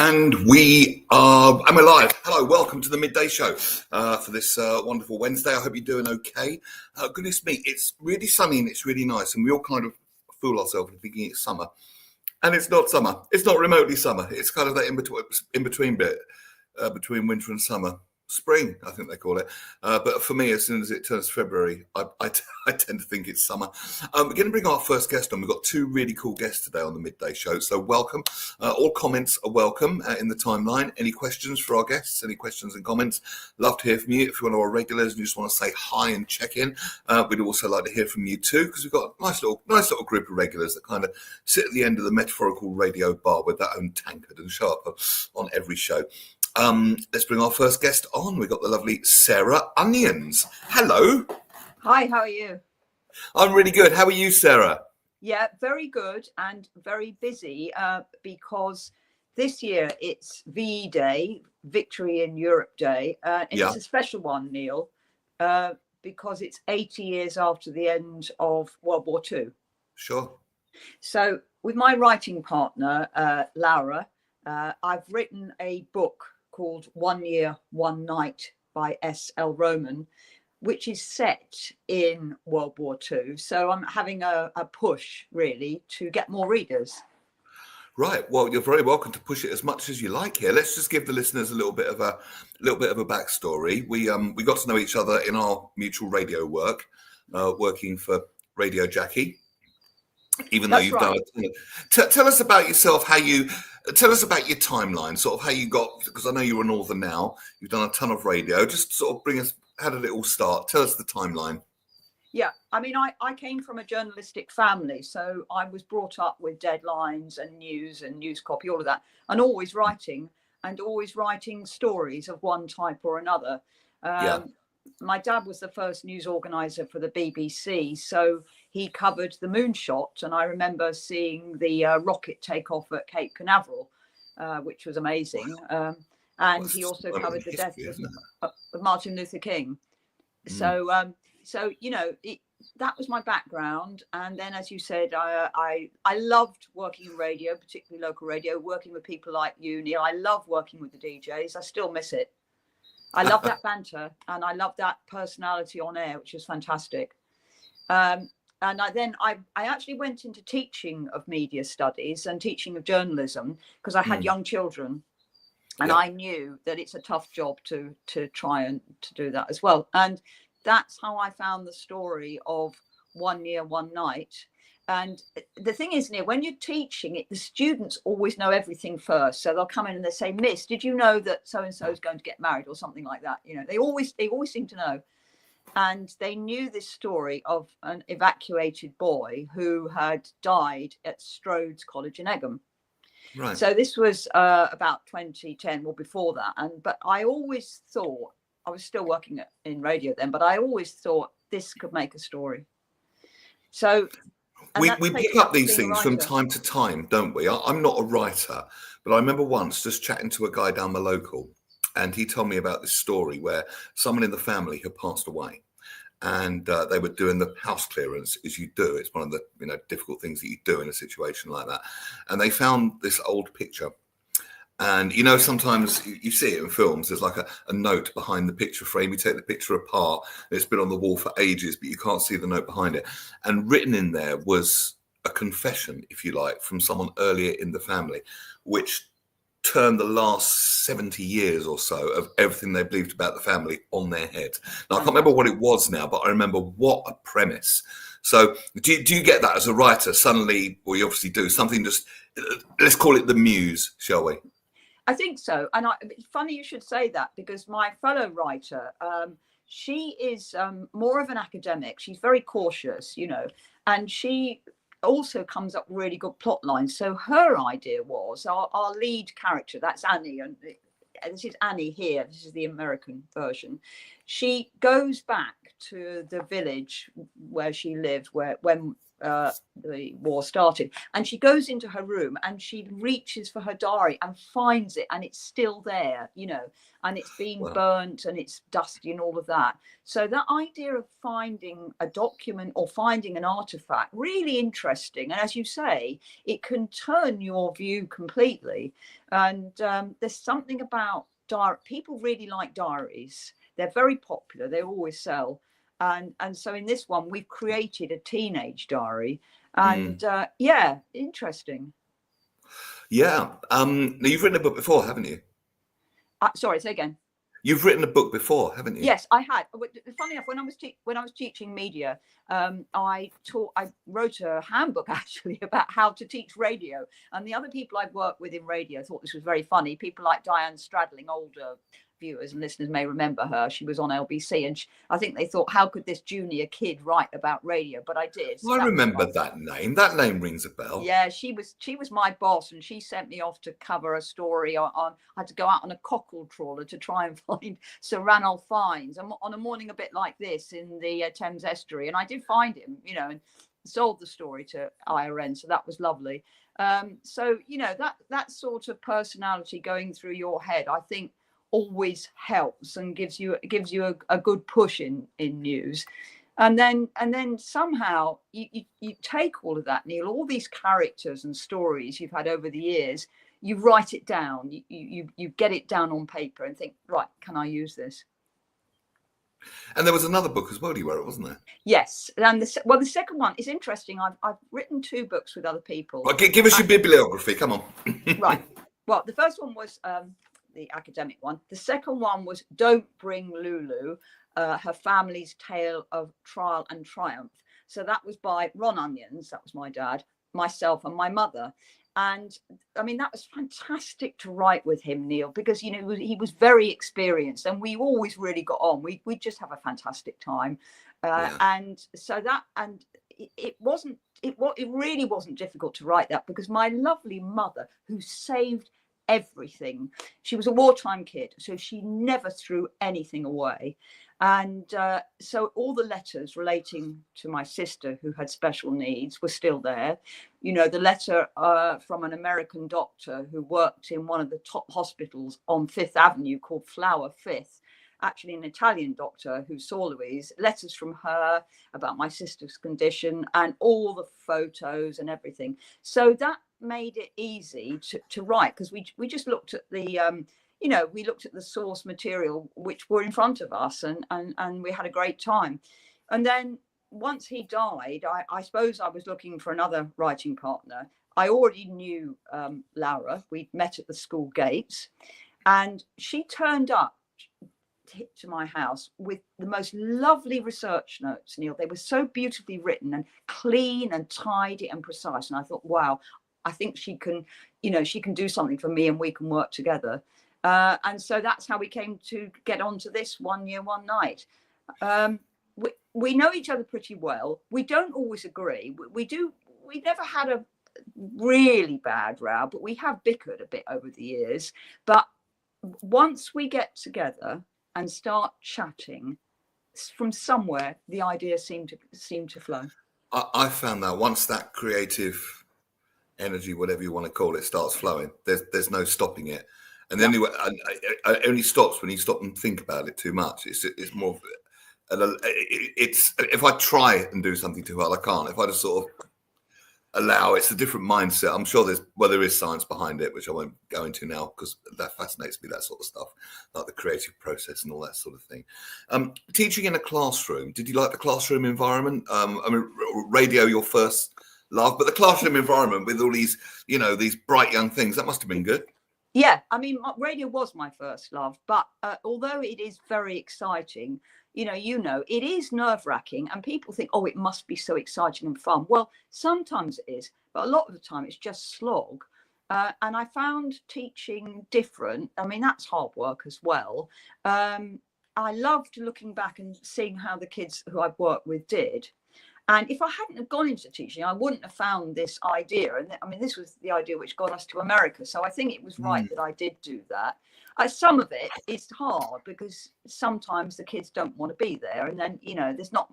I'm alive. Hello, welcome to the Midday Show for this wonderful Wednesday. I hope you're doing okay. Goodness me, it's really sunny and it's really nice, and we all kind of fool ourselves into thinking it's summer. And it's not summer. It's not remotely summer. It's kind of that in-between bit between winter and summer. Spring, I think they call it. But for me, as soon as it turns February, I tend to think it's summer. We're going to bring our first guest on. We've got two really cool guests today on the Midday Show. So welcome. All comments are welcome in the timeline. Any questions for our guests? Any questions and comments? Love to hear from you. If you're one of our regulars and you just want to say hi and check in, we'd also like to hear from you too, because we've got a nice little group of regulars that kind of sit at the end of the metaphorical radio bar with their own tankard and show up on every show. Let's bring our first guest on. We've got the lovely Sarah Onions. Hello. Hi, how are you? I'm really good. How are you, Sarah? Yeah, very good and very busy because this year it's VE Day, Victory in Europe Day. And It's a special one, Neil, because it's 80 years after the end of World War II. Sure. So with my writing partner, Laura, I've written a book called 1 Year, 1 Night by S.L. Roman, which is set in World War II. So I'm having a push, really, to get more readers. Right. Well, you're very welcome to push it as much as you like here. Let's just give the listeners a little bit of a backstory. We got to know each other in our mutual radio work, working for Radio Jackie. Even though you've done it. Tell us about yourself, tell us about your timeline, sort of how you got, because I know you're a Northern now, you've done a ton of radio, just sort of bring us, how did it all start? Tell us the timeline. Yeah, I mean, I came from a journalistic family, so I was brought up with deadlines and news copy, all of that, and always writing stories of one type or another. My dad was the first news organizer for the BBC, so he covered the moonshot, and I remember seeing the rocket take off at Cape Canaveral, which was amazing. And he also covered the death of Martin Luther King. So you know, that was my background. And then, as you said, I loved working in radio, particularly local radio, working with people like you, Neil. I love working with the DJs. I still miss it. I love that banter, and I love that personality on air, which is fantastic. And I actually went into teaching of media studies and teaching of journalism because I had young children, and I knew that it's a tough job to try and to do that as well. And that's how I found the story of 1 Year, 1 Night. And the thing is, Neil, when you're teaching it, the students always know everything first. So they'll come in and they say, "Miss, did you know that so-and-so is going to get married?" or something like that. You know, they always seem to know. And they knew this story of an evacuated boy who had died at Strode's College in Egham. Right. So this was about 2010 or before that. But I always thought, I was still working in radio then, but I always thought this could make a story. So we pick up these things from time to time, don't we? I'm not a writer, but I remember once just chatting to a guy down the local, and he told me about this story where someone in the family had passed away, and they were doing the house clearance, as you do. It's one of the difficult things that you do in a situation like that. And they found this old picture. And, sometimes you see it in films. There's like a note behind the picture frame. You take the picture apart, and it's been on the wall for ages, but you can't see the note behind it. And written in there was a confession, if you like, from someone earlier in the family, which turned the last 70 years or so of everything they believed about the family on their head. Now, I can't remember what it was now, but I remember what a premise. So do you get that as a writer? Suddenly, well, you obviously do, something just, let's call it the muse, shall we? I think so. And it's funny you should say that, because my fellow writer, she is more of an academic. She's very cautious, and she also comes up with really good plot lines. So her idea was our lead character, that's Annie, and this is Annie here. This is the American version. She goes back to the village where she lived, when the war started, and she goes into her room and she reaches for her diary and finds it, and it's still there, and it's been Wow. burnt and it's dusty and all of that. So that idea of finding a document or finding an artifact, really interesting. And as you say, it can turn your view completely. And there's something about people really like diaries. They're very popular. They always sell. And so in this one, we've created a teenage diary. And yeah, interesting. Yeah. Now you've written a book before, haven't you? Sorry, say again. You've written a book before, haven't you? Yes, I had. Funny enough, when I was teaching media, I wrote a handbook actually about how to teach radio. And the other people I've worked with in radio thought this was very funny. People like Diane Stradling, older viewers and listeners may remember her. She was on LBC, and I think they thought, how could this junior kid write about radio? But I did. Well, I remember that name. That name rings a bell. Yeah, she was my boss, and she sent me off to cover a story on I had to go out on a cockle trawler to try and find Sir Ranulph Fiennes on a morning a bit like this in the Thames estuary, and I did find him, and sold the story to IRN, so that was lovely. So that sort of personality going through your head, I think, always helps and gives you a good push in news. And then somehow you take all of that, Neil, all these characters and stories you've had over the years, you write it down, you get it down on paper and think, right, can I use this? And there was another book as well you wrote, wasn't there? Yes. And the second one is interesting. I've written 2 books with other people. Well, give us your bibliography. Come on. Right. Well, the first one was the academic one. The second one was Don't Bring Lulu, her family's tale of trial and triumph. So that was by Ron Onions, that was my dad, myself and my mother. And I mean, that was fantastic to write with him, Neil, because he was very experienced and we always really got on. We just have a fantastic time. And so it really wasn't difficult to write that, because my lovely mother, who saved everything, she was a wartime kid, so she never threw anything away. And so all the letters relating to my sister, who had special needs, were still there. The letter from an American doctor who worked in one of the top hospitals on Fifth Avenue called Flower Fifth, actually an Italian doctor who saw Louise, letters from her about my sister's condition and all the photos and everything. So that made it easy to write, because we just looked at the we looked at the source material which were in front of us, and we had a great time. And then once he died, I suppose I was looking for another writing partner. I already knew Laura. We'd met at the school gates, and she turned up to my house with the most lovely research notes, Neil. They were so beautifully written and clean and tidy and precise. And I thought, wow, I think she can do something for me and we can work together. And so that's how we came to get onto this One Year, One Night. We know each other pretty well. We don't always agree. We never had a really bad row, but we have bickered a bit over the years. But once we get together and start chatting, from somewhere the ideas seem to flow. I found that once that creative energy, whatever you want to call it, starts flowing, there's no stopping it. And then it only stops when you stop and think about it too much. It's more. It's if I try and do something too hard, I can't. If I just sort of allow, it's a different mindset. I'm sure there is science behind it, which I won't go into now because that fascinates me, that sort of stuff, like the creative process and all that sort of thing. Teaching in a classroom, did you like the classroom environment? I mean, radio, your first love, but the classroom environment with all these, these bright young things, that must have been good. Yeah, I mean, radio was my first love, but although it is very exciting, it is nerve-wracking, and people think, oh, it must be so exciting and fun. Well, sometimes it is, but a lot of the time it's just slog. And I found teaching different. I mean, that's hard work as well. I loved looking back and seeing how the kids who I've worked with did. And if I hadn't have gone into teaching, I wouldn't have found this idea. And I mean, this was the idea which got us to America. So I think it was right that I did do that. Some of it is hard because sometimes the kids don't want to be there. And then, there's not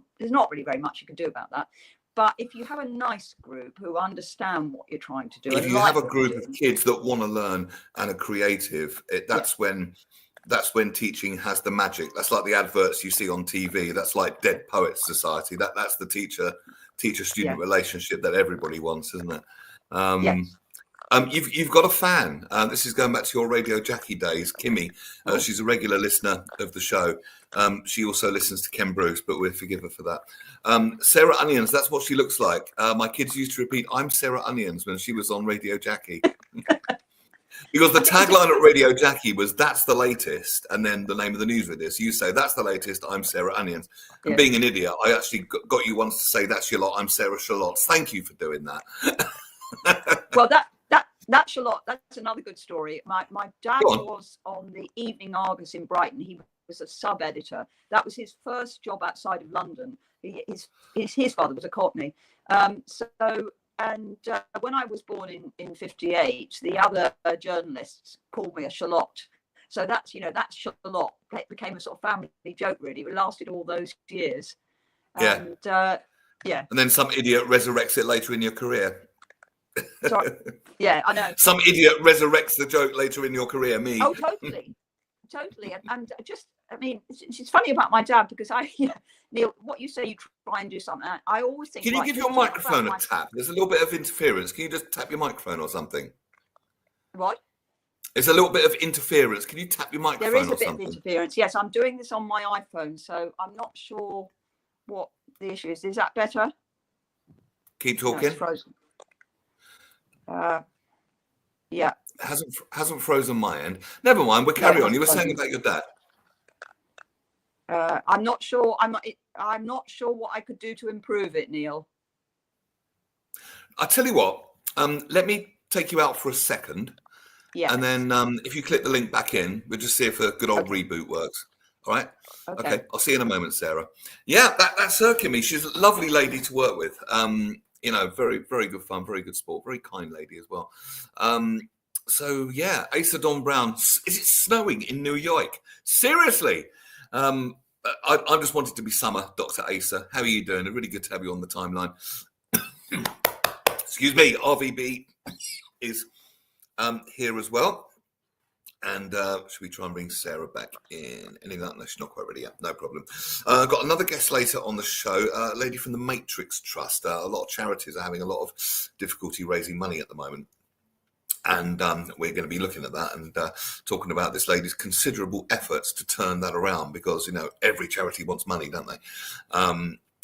really very much you can do about that. But if you have a nice group who understand what you're trying to do, if and you like have a what group you're of doing, kids that want to learn and are creative, that's when teaching has the magic. That's like the adverts you see on TV. That's like Dead Poets Society. That's the teacher-student relationship that everybody wants, isn't it? yes. You've got a fan. This is going back to your Radio Jackie days, Kimmy. She's a regular listener of the show. She also listens to Ken Bruce, but we'll forgive her for that. Sarah Onions, that's what she looks like. My kids used to repeat, "I'm Sarah Onions," when she was on Radio Jackie. Because the tagline at Radio Jackie was, "That's the latest," and then the name of the news with this. You say, "That's the latest, I'm Sarah Onions." And being an idiot, I actually got you once to say, "That's your lot, I'm Sarah Shallots." Thank you for doing that. Well, that's Charlotte. That's another good story. My dad was on the Evening Argus in Brighton. He was a sub-editor. That was his first job outside of London. His father was a Cockney. When I was born in 58, the other journalists called me a Charlotte. So that's Charlotte. It became a sort of family joke, really. It lasted all those years. And then some idiot resurrects it later in your career. Sorry. Yeah, I know. Some idiot resurrects the joke later in your career. Me. Oh, totally. And just, I mean, it's funny about my dad, because Neil, what you say, you try and do something. I always think. Can you give your microphone a tap? There's a little bit of interference. Can you just tap your microphone or something? What? There's a little bit of interference. Can you tap your microphone? There is a bit of interference. Yes, I'm doing this on my iPhone, so I'm not sure what the issue is. Is that better? Keep talking. No, it's frozen. Yeah. Hasn't frozen my end. Never mind. We'll carry on. You were saying about your dad. I'm not sure. I'm not sure what I could do to improve it, Neil. I'll tell you what. Let me take you out for a second. Yeah. And then if you click the link back in, we'll just see if a good old reboot works. All right. Okay. I'll see you in a moment, Sarah. Yeah, that's her, Kimmy. She's a lovely lady to work with. Very, very good fun, very good sport, very kind lady as well. So yeah, Asa Don Brown. Is it snowing in New York? Seriously? I just wanted to be summer, Dr. Asa. How are you doing? Really good to have you on the timeline. Excuse me, RVB is here as well. And should we try and bring Sarah back in? Any of that? No, she's not quite ready yet. No problem. Got another guest later on the show, a lady from the Matrix Trust. A lot of charities are having a lot of difficulty raising money at the moment. And we're going to be looking at that and talking about this lady's considerable efforts to turn that around, because, every charity wants money, don't they?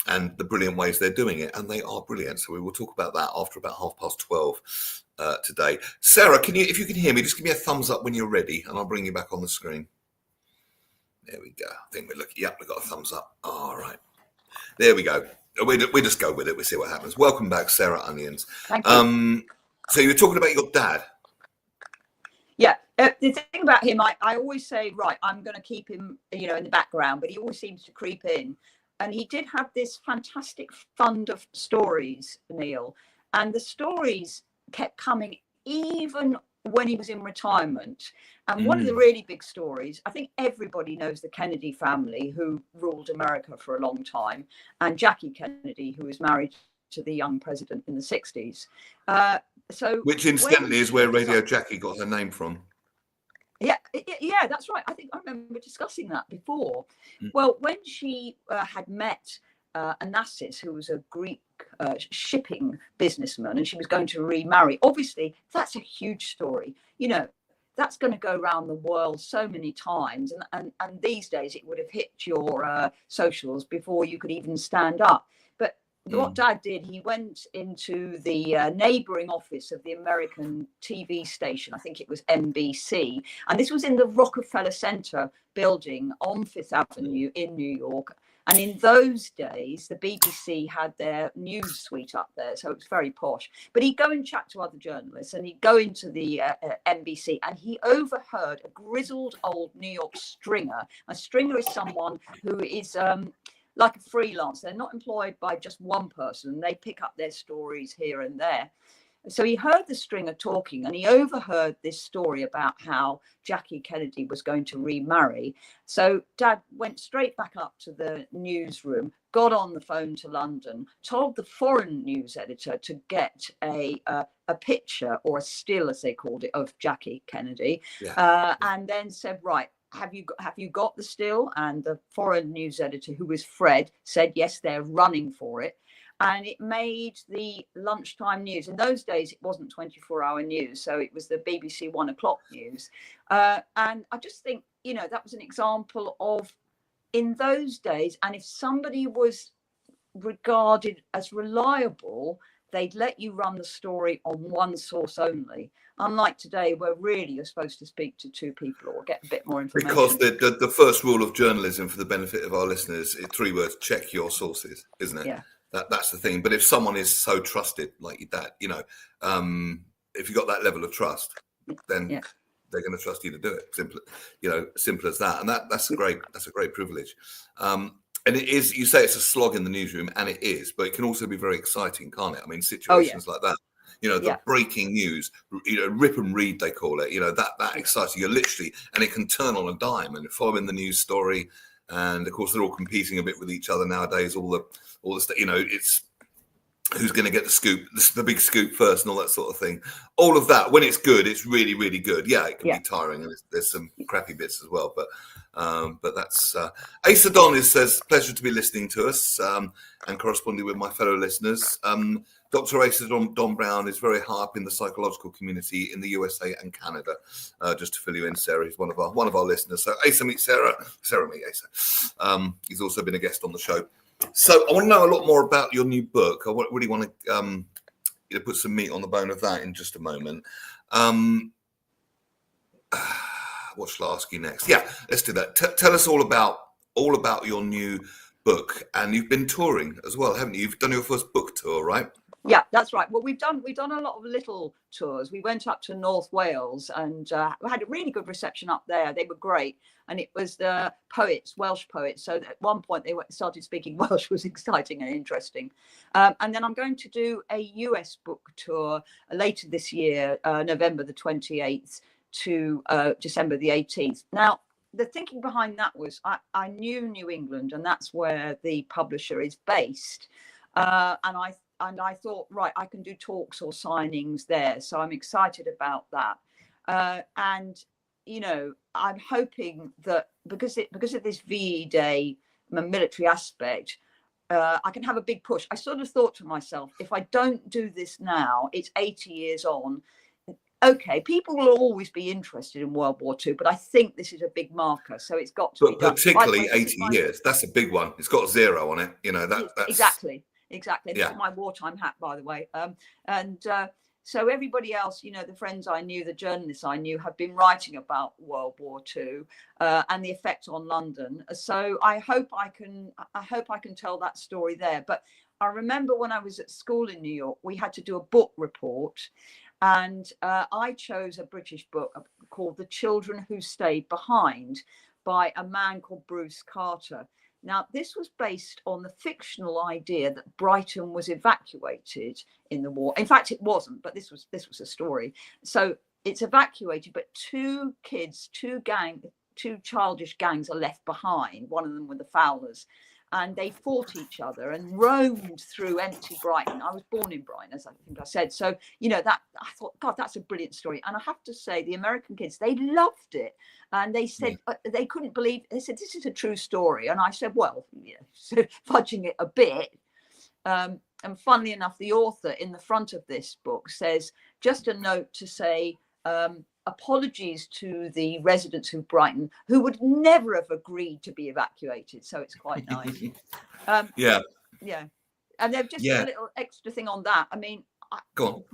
And the brilliant ways they're doing it. And they are brilliant. So we will talk about that after about 12:30 today. Sarah, if you can hear me, just give me a thumbs up when you're ready and I'll bring you back on the screen. There we go. I think we're looking. Yep, we got a thumbs up. All right. There we go. We just go with it. We see what happens. Welcome back, Sarah Onions. Thank you. So you were talking about your dad. Yeah, the thing about him, I always say, right, I'm going to keep him, in the background, but he always seems to creep in. And he did have this fantastic fund of stories, Neil, and the stories kept coming even when he was in retirement. And one of the really big stories, I think everybody knows the Kennedy family, who ruled America for a long time, and Jackie Kennedy, who was married to the young president in the 60s. Which incidentally is where Radio Jackie got her name from. Yeah, that's right. I think I remember discussing that before. Well, when she had met Onassis, who was a Greek shipping businessman, and she was going to remarry, obviously that's a huge story. That's going to go around the world so many times, and these days it would have hit your socials before you could even stand up. But what Dad did, he went into the neighbouring office of the American TV station, I think it was NBC, and this was in the Rockefeller Center building on Fifth Avenue in New York. And in those days, the BBC had their news suite up there, so it was very posh. But he'd go and chat to other journalists, and he'd go into the NBC, and he overheard a grizzled old New York stringer. A stringer is someone who is like a freelance. They're not employed by just one person. They pick up their stories here and there. So he heard the stringer talking, and he overheard this story about how Jackie Kennedy was going to remarry. So Dad went straight back up to the newsroom, got on the phone to London, told the foreign news editor to get a picture, or a still, as they called it, of Jackie Kennedy, and then said, right, have you got the still? And the foreign news editor, who was Fred, said yes, they're running for it. And it made the lunchtime news. In those days, it wasn't 24-hour news, so it was the BBC 1 o'clock news. And I just think, that was an example of, in those days, and if somebody was regarded as reliable, they'd let you run the story on one source only. Unlike today, where really you're supposed to speak to two people or get a bit more information. Because the first rule of journalism, for the benefit of our listeners, is 3 words: check your sources, isn't it? Yeah. That's the thing. But if someone is so trusted like your dad, if you got that level of trust, then they're going to trust you to do it. Simple as that. And that's a great privilege. And it is. You say it's a slog in the newsroom, and it is, but it can also be very exciting, can't it? I mean, situations like that. The breaking news, rip and read, they call it. That exciting. You're literally, and it can turn on a dime, and following the news story. And of course, they're all competing a bit with each other nowadays. All the stuff, it's who's going to get the scoop, the big scoop first, and all that sort of thing. All of that, when it's good, it's really, really good. Yeah, it can be tiring, and there's some crappy bits as well. But that's Asa Don says, pleasure to be listening to us and corresponding with my fellow listeners. Dr. Asa Don Brown is very high up in the psychological community in the USA and Canada. Just to fill you in, Sarah, he's one of our listeners. So Asa meet Sarah, Sarah meet Asa. He's also been a guest on the show. So I want to know a lot more about your new book. I really want to put some meat on the bone of that in just a moment. What shall I ask you next? Yeah, let's do that. Tell us all about your new book. And you've been touring as well, haven't you? You've done your first book tour, right? Yeah, that's right. Well, we've done a lot of little tours. We went up to North Wales and we had a really good reception up there. They were great. And it was the poets, Welsh poets. So at one point they started speaking Welsh, was exciting and interesting. And then I'm going to do a US book tour later this year, November the 28th to December the 18th. Now, the thinking behind that was I knew New England, and that's where the publisher is based. And I thought, right, I can do talks or signings there. So I'm excited about that. And, I'm hoping that because of this VE Day military aspect, I can have a big push. I sort of thought to myself, if I don't do this now, it's 80 years on. Okay, people will always be interested in World War II, but I think this is a big marker. So it's got to be done. Particularly 80 years. That's a big one. It's got 0 on it. That's exactly. This is my wartime hat, by the way. So everybody else, the friends I knew, the journalists I knew, have been writing about World War II and the effect on London. So I hope I can tell that story there. But I remember when I was at school in New York, we had to do a book report, and I chose a British book called The Children Who Stayed Behind by a man called Bruce Carter. Now, this was based on the fictional idea that Brighton was evacuated in the war. In fact, it wasn't, but this was a story. So it's evacuated, but two childish gangs are left behind. One of them were the Fowlers, and they fought each other and roamed through empty Brighton. I was born in Brighton, as I think I said. So, that I thought, God, that's a brilliant story. And I have to say, the American kids, they loved it. And they said they couldn't believe, they said, this is a true story. And I said, well, so fudging it a bit. And funnily enough, the author in the front of this book says, just a note to say, apologies to the residents of Brighton who would never have agreed to be evacuated. So it's quite nice. Yeah. And they've just a little extra thing on that. I mean, go on.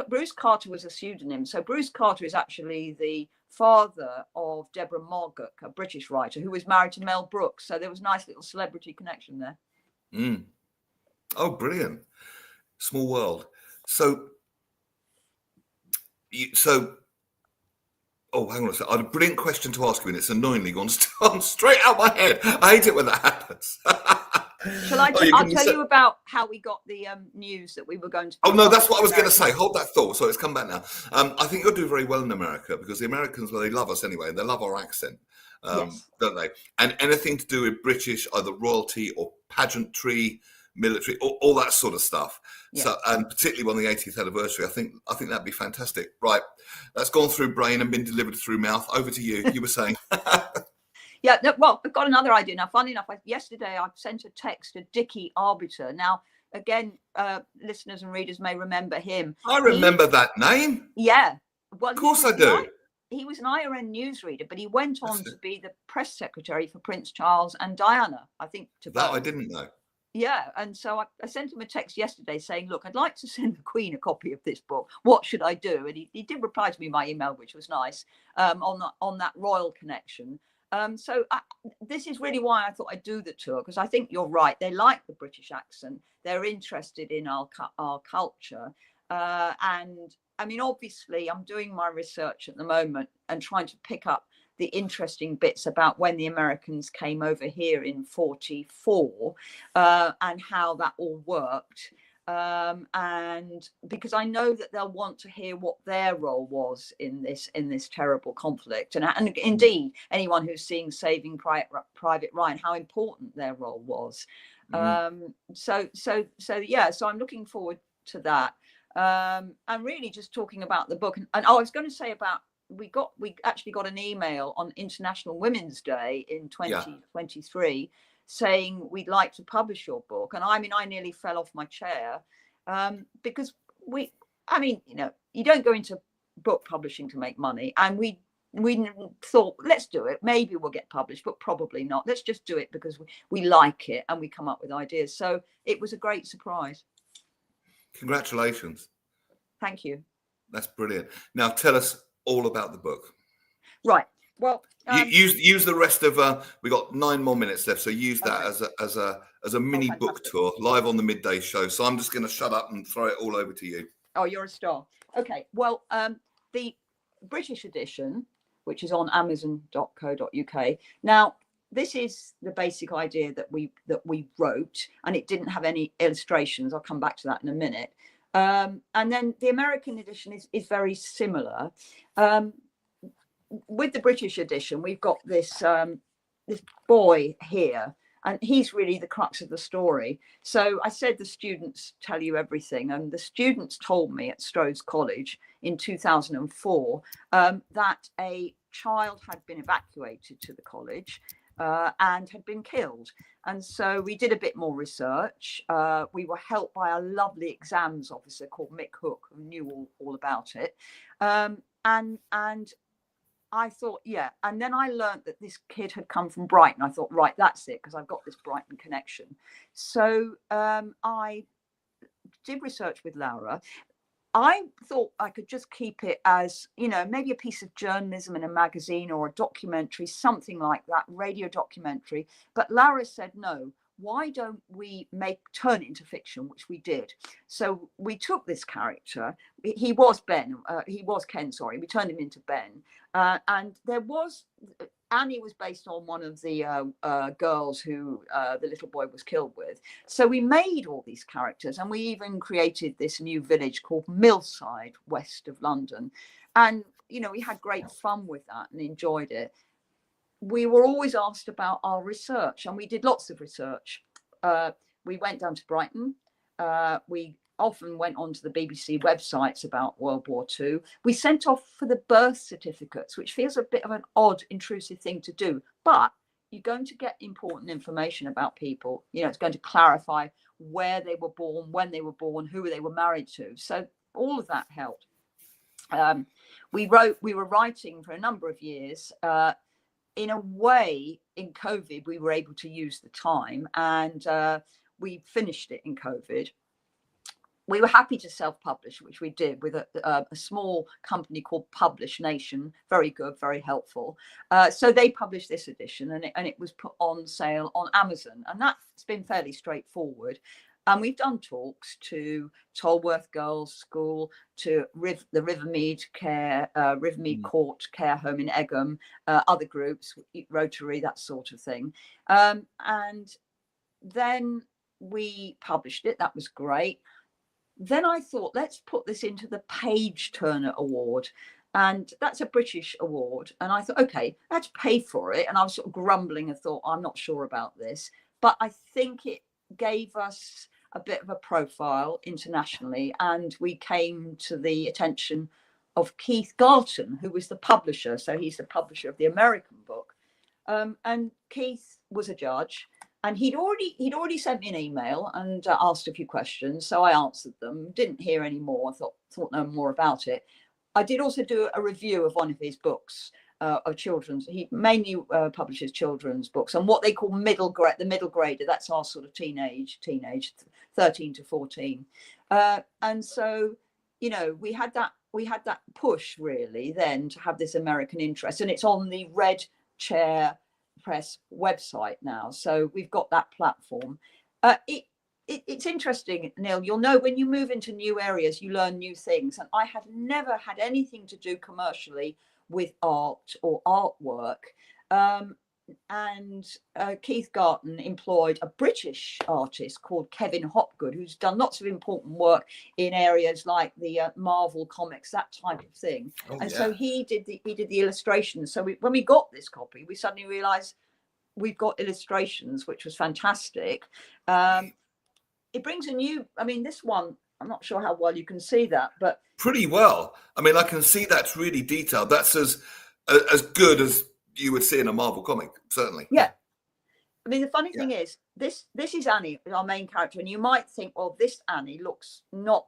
Bruce Carter was a pseudonym. So Bruce Carter is actually the father of Deborah Margook, a British writer who was married to Mel Brooks. So there was a nice little celebrity connection there. Oh, brilliant. Small world. So hang on a second. I had a brilliant question to ask you, and it's annoyingly gone straight out my head. I hate it when that happens. Shall I? Oh, you I'll can tell say- you about how we got the news that we were going to. Oh no, that's what I was going to America. say. Hold that thought. So it's come back now. I think you'll do very well in America because the Americans, well, they love us anyway. They love our accent, Yes. don't they? And anything to do with British, either royalty or pageantry, military, all that sort of stuff. Yeah. So, and particularly on the 80th anniversary, I think that'd be fantastic. Right, that's gone through brain and been delivered through mouth. Over to you. You were saying. Yeah, no, well, I've got another idea now. Funny enough, yesterday I sent a text to Dickie Arbiter. Now, again, listeners and readers may remember him. I remember that name. Yeah. Well, Of course I do. He was an IRN newsreader, but he went on to be the press secretary for Prince Charles and Diana, I think. That I didn't know. Yeah, and so I sent him a text yesterday saying, look, I'd like to send the Queen a copy of this book. What should I do? And he did reply to me by email, which was nice, on that royal connection. So this is really why I thought I'd do the tour, because I think you're right. They like the British accent. They're interested in our culture. And I mean, obviously, I'm doing my research at the moment and trying to pick up the interesting bits about when the Americans came over here in 44 and how that all worked. And because I know that they'll want to hear what their role was in this terrible conflict, and indeed anyone who's seen Saving Private Ryan, how important their role was. So I'm looking forward to that, and really just talking about the book. And I was going to say about we actually got an email on International Women's Day in 2023. Saying we'd like to publish your book. And I mean, I nearly fell off my chair because you don't go into book publishing to make money. And we thought, let's do it. Maybe we'll get published, but probably not. Let's just do it because we like it and we come up with ideas. So it was a great surprise. Congratulations. Thank you. That's brilliant. Now tell us all about the book. Right. Well, use the rest of. We got 9 more minutes left, so use that as a mini book tour live on the Midday Show. So I'm just going to shut up and throw it all over to you. Oh, you're a star. Okay. Well, the British edition, which is on Amazon.co.uk. Now, this is the basic idea that we wrote, and it didn't have any illustrations. I'll come back to that in a minute. And then the American edition is very similar. With the British edition, we've got this boy here, and he's really the crux of the story. So I said the students tell you everything, and the students told me at Stroh's College in 2004 that a child had been evacuated to the college and had been killed. And so we did a bit more research. We were helped by a lovely exams officer called Mick Hook, who knew all about it. And I thought, yeah. And then I learned that this kid had come from Brighton. I thought, right, that's it, because I've got this Brighton connection. So I did research with Laura. I thought I could just keep it as, maybe a piece of journalism in a magazine or a documentary, something like that, radio documentary. But Laura said, no, why don't we turn it into fiction, which we did. So we took this character. He was Ken, sorry. We turned him into Ben. And Annie was based on one of the girls who the little boy was killed with. So we made all these characters, and we even created this new village called Millside, west of London. And, we had great fun with that and enjoyed it. We were always asked about our research, and we did lots of research. We went down to Brighton. We often went onto the BBC websites about World War II. We sent off for the birth certificates, which feels a bit of an odd, intrusive thing to do. But you're going to get important information about people. It's going to clarify where they were born, when they were born, who they were married to. So all of that helped. We were writing for a number of years. In a way, in COVID, we were able to use the time, and we finished it in COVID. We were happy to self-publish, which we did with a small company called Publish Nation. Very good, very helpful. So they published this edition, and it was put on sale on Amazon, and that's been fairly straightforward. And we've done talks to Tolworth Girls' School, to the Rivermead Court Care Home in Egham, other groups, Rotary, that sort of thing. And then we published it. That was great. Then I thought, let's put this into the Page Turner Award. And that's a British award. And I thought, okay, I had to pay for it. And I was sort of grumbling and thought, I'm not sure about this. But I think it gave us a bit of a profile internationally. And we came to the attention of Keith Garton, who was the publisher. So he's the publisher of the American book. And Keith was a judge. And he'd already sent me an email and asked a few questions. So I answered them, didn't hear any more. I thought no more about it. I did also do a review of one of his books of children's. He mainly publishes children's books and what they call the middle grader. That's our sort of teenage, 13 to 14. And so, you know, we had that push really then to have this American interest, and it's on the Red Chair Press website now. So we've got that platform. It's interesting, Neil. You'll know when you move into new areas, you learn new things. And I had never had anything to do commercially with art or artwork. And Keith Garton employed a British artist called Kevin Hopgood, who's done lots of important work in areas like the Marvel comics, that type of thing. So he did the illustrations. So when we got this copy, we suddenly realised we've got illustrations, which was fantastic. It brings a new, I mean, this one, I'm not sure how well you can see that, but pretty well. I mean, I can see that's really detailed. That's as good as you would see in a Marvel comic, certainly. Yeah. I mean, the funny thing is, this is Annie, our main character, and you might think, well, this Annie looks not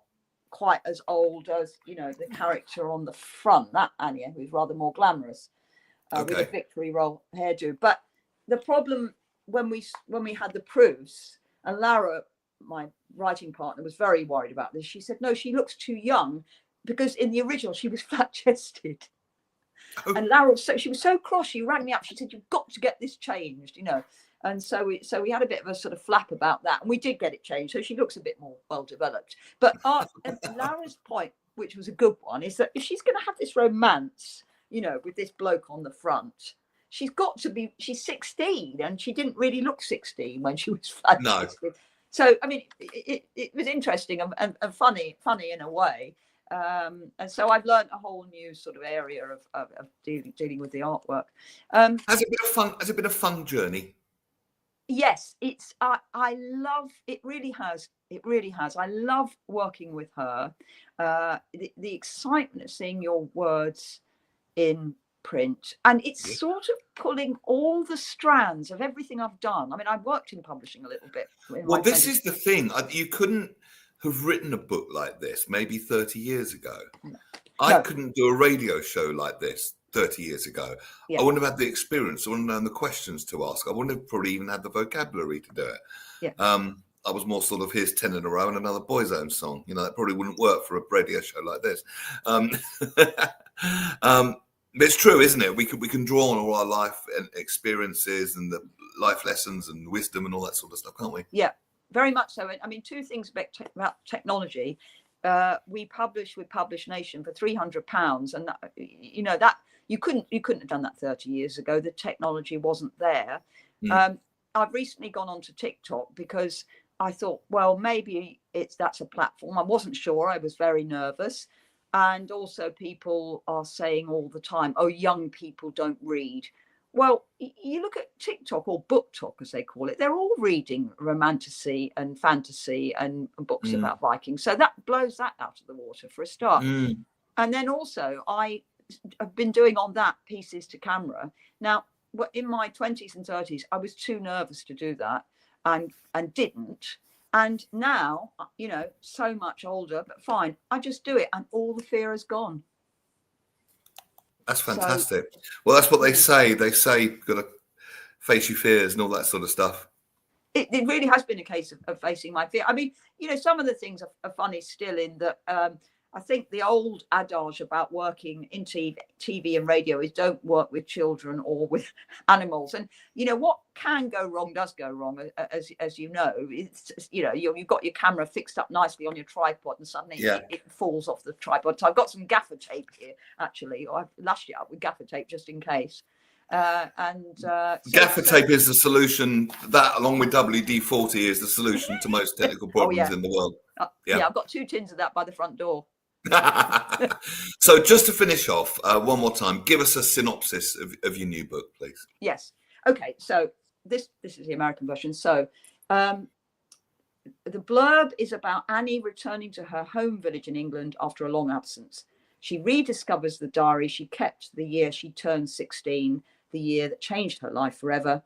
quite as old as, you know, the character on the front, that Annie, who's rather more glamorous with a Victory Roll hairdo. But the problem when we had the proofs, and Lara, my writing partner, was very worried about this. She said, no, she looks too young, because in the original she was flat-chested. And Lara, she was so cross, she rang me up, she said, you've got to get this changed, you know. And so we had a bit of a sort of flap about that, and we did get it changed, so she looks a bit more well developed. But Lara's point, which was a good one, is that if she's going to have this romance, you know, with this bloke on the front, she's 16, and she didn't really look 16 when she was flat-chested. No. So, I mean, it was interesting and funny in a way. And so I've learned a whole new sort of area of dealing with the artwork. Has it been a fun journey? Yes, I love it. Really has. It really has. I love working with her. The excitement of seeing your words in print, and it's sort of pulling all the strands of everything I've done. I mean, I've worked in publishing a little bit. Well, this is the thing. You couldn't have written a book like this maybe 30 years ago. No. I couldn't do a radio show like this 30 years ago. Yeah. I wouldn't have had the experience. I wouldn't have known the questions to ask. I wouldn't have probably even had the vocabulary to do it. Yeah. I was more sort of here's 10 in a row and another Boyzone song. You know, that probably wouldn't work for a radio show like this. It's true, isn't it? We can draw on all our life and experiences and the life lessons and wisdom and all that sort of stuff, can't we? Yeah, very much so. I mean, two things about technology. We published with Publish Nation for £300, and that, you know, that you couldn't have done that 30 years ago. The technology wasn't there. I've recently gone on to TikTok because I thought, well, maybe that's a platform. I wasn't sure. I was very nervous. And also people are saying all the time, oh, young people don't read. Well, you look at TikTok, or Book Talk as they call it, they're all reading romantasy and fantasy and books about Vikings. So that blows that out of the water for a start. And then also I have been doing on that pieces to camera. Now, in my 20s and 30s, I was too nervous to do that and didn't. And now, you know, so much older, but fine, I just do it and all the fear is gone. That's fantastic. So, well, that's what they say. They say you've got to face your fears and all that sort of stuff. It really has been a case of facing my fear. I mean, you know, some of the things are funny still in that I think the old adage about working in TV and radio is don't work with children or with animals. And, you know, what can go wrong does go wrong, as you know. It's, you know, you've got your camera fixed up nicely on your tripod and suddenly it falls off the tripod. So I've got some gaffer tape here, actually. I've lashed it up with gaffer tape just in case. Gaffer tape is the solution. That, along with WD-40, is the solution to most technical problems in the world. Yeah, I've got 2 tins of that by the front door. So just to finish off, one more time, give us a synopsis of your new book, please. Yes. Okay. So this is the American version. So the blurb is about Annie returning to her home village in England after a long absence. She rediscovers the diary she kept the year she turned 16, the year that changed her life forever.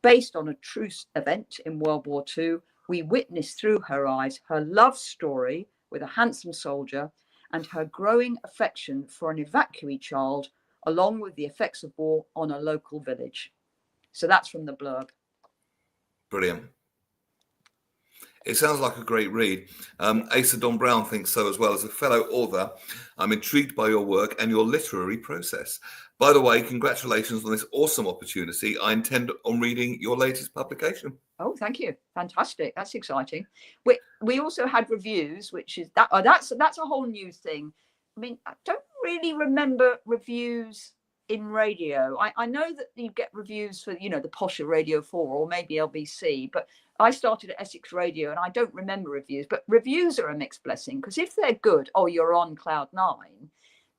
Based on a true event in World War II, we witness through her eyes her love story with a handsome soldier and her growing affection for an evacuee child, along with the effects of war on a local village. So that's from the blurb. Brilliant. It sounds like a great read. Asa Don Brown thinks so as well. As a fellow author, I'm intrigued by your work and your literary process. By the way, congratulations on this awesome opportunity. I intend on reading your latest publication. Oh, thank you. Fantastic. That's exciting. We also had reviews, which is that's a whole new thing. I mean, I don't really remember reviews in radio. I know that you get reviews for, the posher Radio 4 or maybe LBC, but I started at Essex Radio and I don't remember reviews. But reviews are a mixed blessing, because if they're good, you're on cloud 9.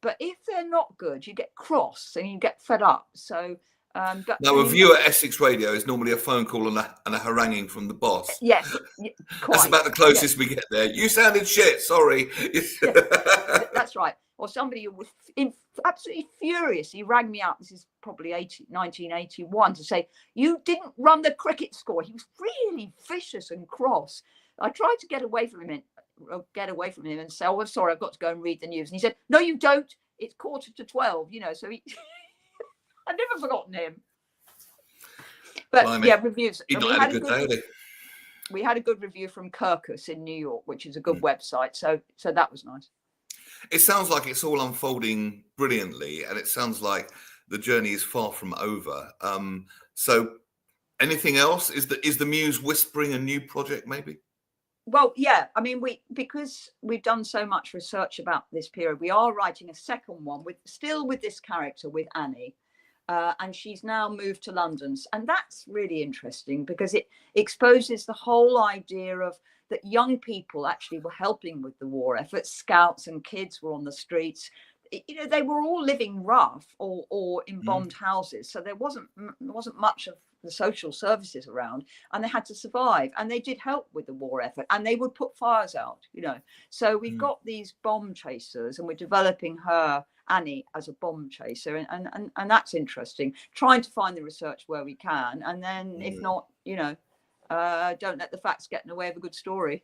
But if they're not good, you get cross and you get fed up. So now, a review at Essex Radio is normally a phone call and a haranguing from the boss. Yes, quite. That's about the closest we get there. You sounded shit, sorry. That's right. Or somebody who was absolutely furious. He rang me up. This is probably 1981, to say, you didn't run the cricket score. He was really vicious and cross. I tried to get away from him and say, oh, I'm sorry, I've got to go and read the news. And he said, no, you don't. It's 11:45, so he... I've never forgotten him. But reviews. He had a good day. We had a good review from Kirkus in New York, which is a good website. So that was nice. It sounds like it's all unfolding brilliantly, and it sounds like the journey is far from over. So anything else? Is the muse whispering a new project, maybe? Well, yeah. I mean, because we've done so much research about this period, we are writing a second one with this character, with Annie. And she's now moved to London. And that's really interesting, because it exposes the whole idea of that young people actually were helping with the war effort. Scouts and kids were on the streets. They were all living rough or in bombed houses. So there wasn't much of the social services around, and they had to survive. And they did help with the war effort, and they would put fires out, So we've got these bomb chasers, and we're developing Annie as a bomb chaser, and that's interesting. Trying to find the research where we can, and then if not, don't let the facts get in the way of a good story.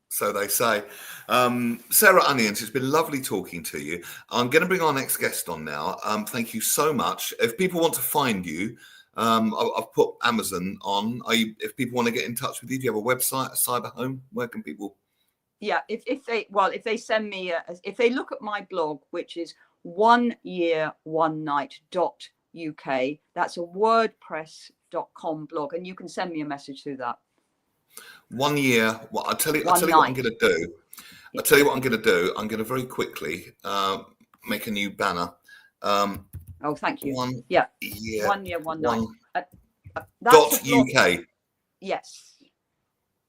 So they say. Sarah Onions, it's been lovely talking to you. I'm going to bring our next guest on now. Thank you so much. If people want to find you, I've put Amazon on. If people want to get in touch with you, do you have a website, a cyber home? Where can people? Yeah, if they send me, if they look at my blog, which is oneyearonenight.uk, that's a WordPress.com blog, and you can send me a message through that. 1 year. Well, I'll tell you what I'm going to do. I'll tell you what I'm going to do. I'm going to very quickly make a new banner. Oh, thank you. 1 year, 1 year, one night. .uk. Yes.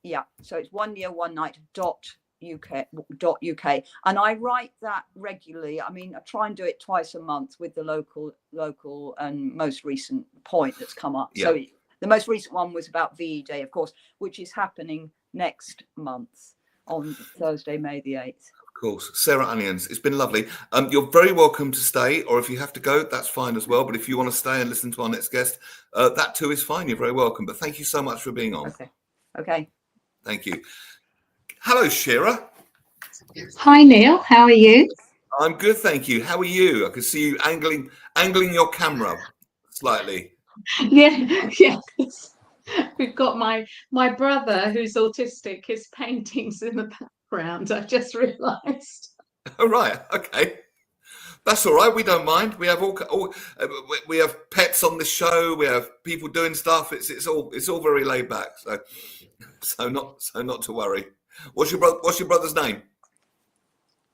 Yeah. So it's 1 year, one night.uk. And I write that regularly. I mean, I try and do it twice a month with the local and most recent point that's come up. Yeah. So the most recent one was about VE Day, of course, which is happening next month on Thursday, May the 8th. Of course. Sarah Onions, it's been lovely. You're very welcome to stay, or if you have to go, that's fine as well. But if you want to stay and listen to our next guest, that too is fine. You're very welcome. But thank you so much for being on. Okay. Thank you. Hello, Shira. Hi, Neil. How are you? I'm good, thank you. How are you? I can see you angling your camera slightly. Yeah. We've got my brother who's autistic. His paintings in the background. I just realised. Oh, right. Okay. That's all right. We don't mind. We have we have pets on the show. We have people doing stuff. It's all very laid back. So not to worry. What's your brother's name?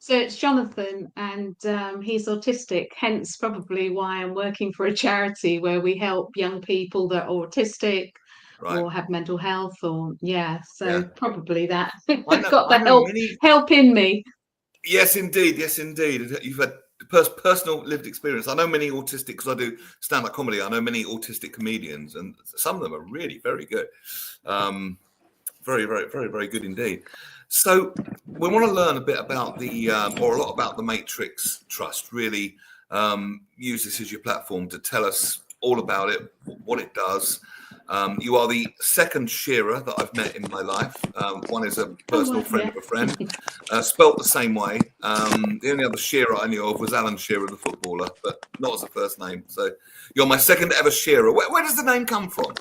So it's Jonathan, and he's autistic, hence probably why I'm working for a charity where we help young people that are autistic Right. or have mental health, or so Yeah. probably that I I've got know the many. help in me. Yes, indeed. Yes, indeed. You've had personal lived experience. I know many autistic, because I do stand-up comedy. I know many autistic comedians, and some of them are really very good. Very, very, very, very good indeed. So we want to learn a bit about or a lot about the Matrix Trust. Really use this as your platform to tell us all about it, what it does. You are the second Shearer that I've met in my life. One is a personal friend of a friend, spelt the same way. The only other Shearer I knew of was Alan Shearer, the footballer, but not as a first name. So you're my second ever Shearer. Where does the name come from?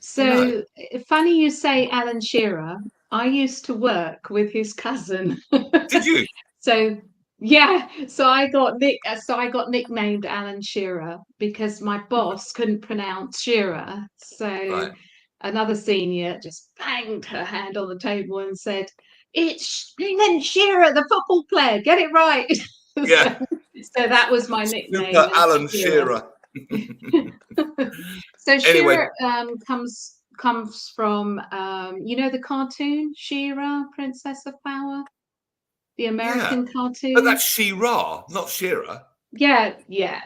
So funny you say Alan Shearer. I used to work with his cousin. Did you? So I got nicknamed Alan Shearer because my boss couldn't pronounce Shearer. So Right. another senior just banged her hand on the table and said, "It's Lynn Shearer, the football player. Get it right." Yeah. So that was my nickname. Super Alan Shearer. So Anyway, Shearer comes from the cartoon She-Ra, Princess of Power, the American but cartoon. that's She-Ra, not Shearer. Yeah.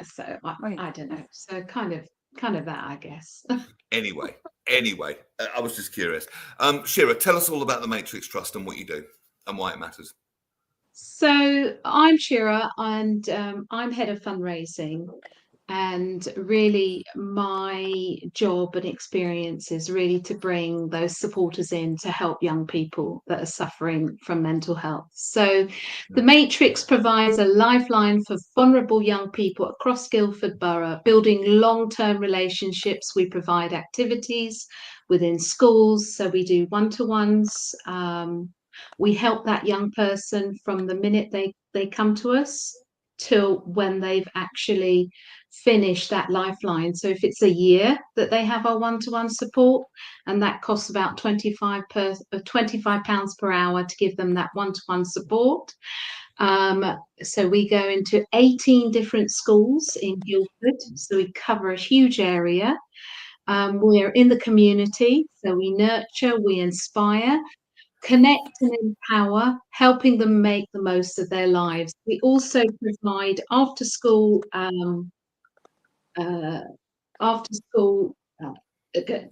So I don't know. So kind of that, I guess. Anyway, I was just curious. Shearer, tell us all about the Matrix Trust and what you do and why it matters. So I'm Shira, and I'm head of fundraising. And really, my job and experience is really to bring those supporters in to help young people that are suffering from mental health. So, the Matrix provides a lifeline for vulnerable young people across Guildford Borough, building long term relationships. We provide activities within schools, so we do one-to-ones. We help that young person from the minute they come to us till when they've actually finished that lifeline. So if it's a year that they have our one-to-one support, and that costs about £25 per hour to give them that one-to-one support. So we go into 18 different schools in Guildford, so we cover a huge area. We're in the community, so we nurture, we inspire, connect and empower, helping them make the most of their lives. We also provide after school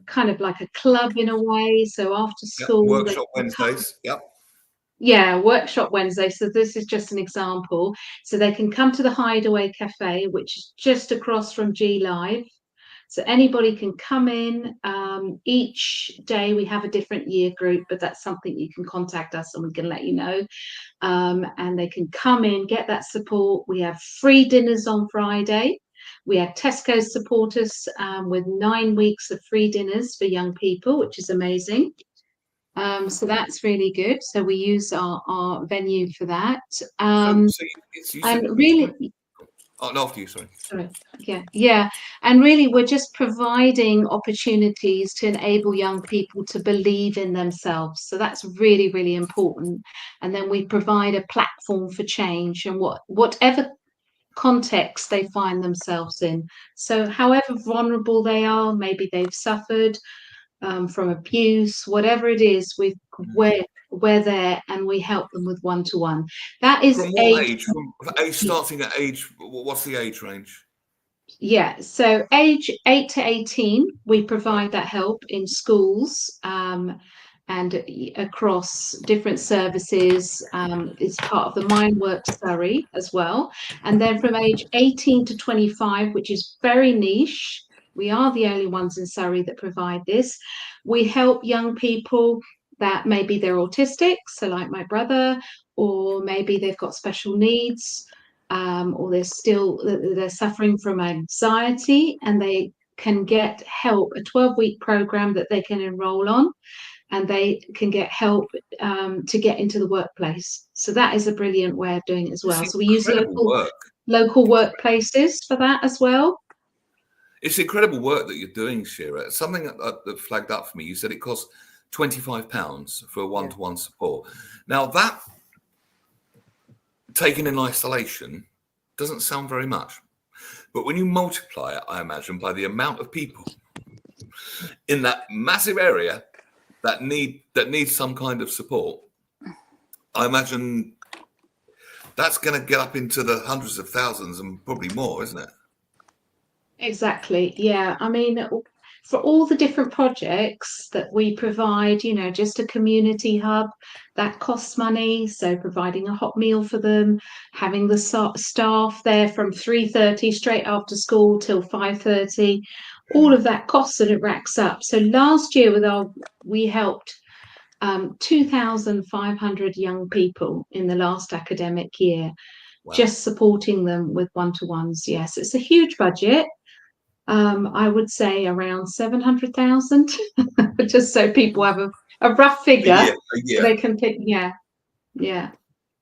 kind of like a club in a way. So after school, Workshop Wednesdays. Yep. Yeah, Workshop Wednesday. So this is just an example. So they can come to the Hideaway Cafe, which is just across from G Live. So anybody can come in. Each day we have a different year group, but that's something you can contact us and we can let you know. And they can come in, get that support. We have free dinners on Friday. We have Tesco's support us with 9 weeks of free dinners for young people, which is amazing. So that's really good. So we use our venue for that. And really, Oh, no, after you, sorry. Yeah. And really, we're just providing opportunities to enable young people to believe in themselves. So that's really, really important. And then we provide a platform for change and whatever context they find themselves in. So however vulnerable they are, maybe they've suffered from abuse, whatever it is, we're there and we help them with one-to-one. That is from what age? From age, starting at age, what's the age range? Yeah, so age 8 to 18, we provide that help in schools and across different services. It's part of the Mindworks Surrey as well. And then from age 18 to 25, which is very niche, we are the only ones in Surrey that provide this. We help young people that maybe they're autistic, so like my brother, or maybe they've got special needs. Or they're suffering from anxiety, and they can get help, a 12-week program that they can enroll on, and they can get help to get into the workplace. So that is a brilliant way of doing it as well. So we use local workplaces for that as well. It's incredible work that you're doing, Shira. Something that flagged up for me. You said it costs £25 for a one-to-one support. Now taken in isolation doesn't sound very much. But when you multiply it, I imagine, by the amount of people in that massive area that need some kind of support, I imagine that's going to get up into the hundreds of thousands and probably more, isn't it? Exactly. Yeah. I mean, for all the different projects that we provide, you know, just a community hub that costs money. So providing a hot meal for them, having the staff there from 3:30 straight after school till 5:30, all of that costs and it racks up. So last year we helped 2,500 young people in the last academic year, Wow. just supporting them with one-to-ones. Yes, it's a huge budget. I would say around 700,000, just so people have a rough figure. A year. So they can pick. Yeah, yeah.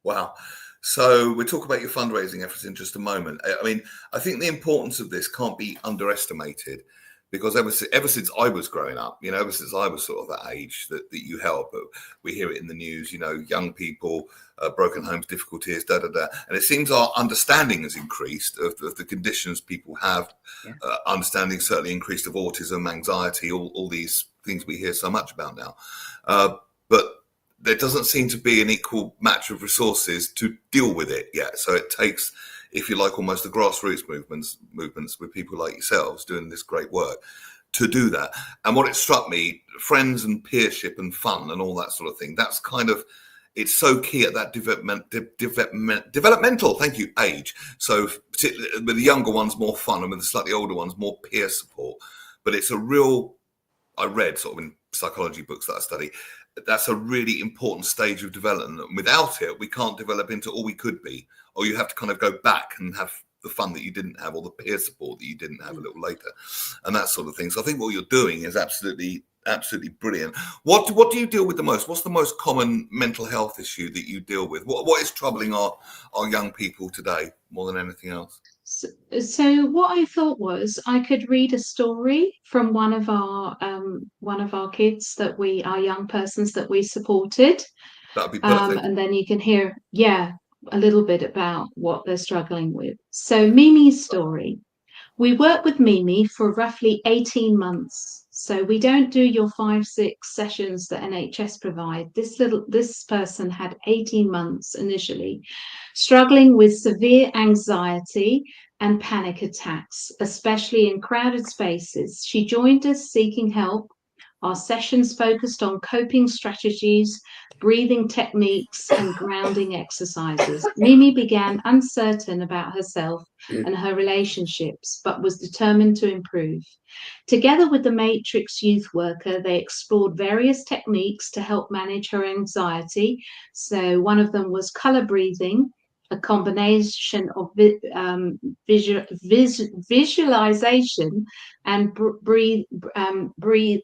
Wow. So we'll talk about your fundraising efforts in just a moment. I mean, I think the importance of this can't be underestimated, because ever since I was growing up, you know, ever since I was sort of that age that you help, we hear it in the news, you know, young people, broken homes, difficulties, and it seems our understanding has increased of the conditions people have. Yeah. Understanding certainly increased of autism, anxiety, all these things we hear so much about now. But there doesn't seem to be an equal match of resources to deal with it yet. So it takes, if you like, almost the grassroots movements with people like yourselves doing this great work to do that. And what it struck me, friends and peership and fun and all that sort of thing, that's kind of, it's so key at that developmental, thank you, age. So particularly with the younger ones, more fun, and with the slightly older ones, more peer support. But it's a real, I read sort of in psychology books that I study, that's a really important stage of development. And without it, we can't develop into all we could be, or you have to kind of go back and have the fun that you didn't have, or the peer support that you didn't have a little later, and that sort of thing. So I think what you're doing is absolutely brilliant. What do you deal with the most? What's the most common mental health issue that you deal with? What is troubling our young people today more than anything else? So what I thought was I could read a story from one of our kids that our young persons that we supported, That'd be perfect. and then you can hear, yeah, a little bit about what they're struggling with. So Mimi's story. We worked with Mimi for roughly 18 months. So we don't do your 5-6 sessions that NHS provide. This person had 18 months initially, struggling with severe anxiety and panic attacks, especially in crowded spaces. She joined us seeking help. Our sessions focused on coping strategies, breathing techniques, and grounding exercises. Mimi began uncertain about herself and her relationships, but was determined to improve. Together with the Matrix youth worker, they explored various techniques to help manage her anxiety. So one of them was color breathing, a combination of visualization and breathe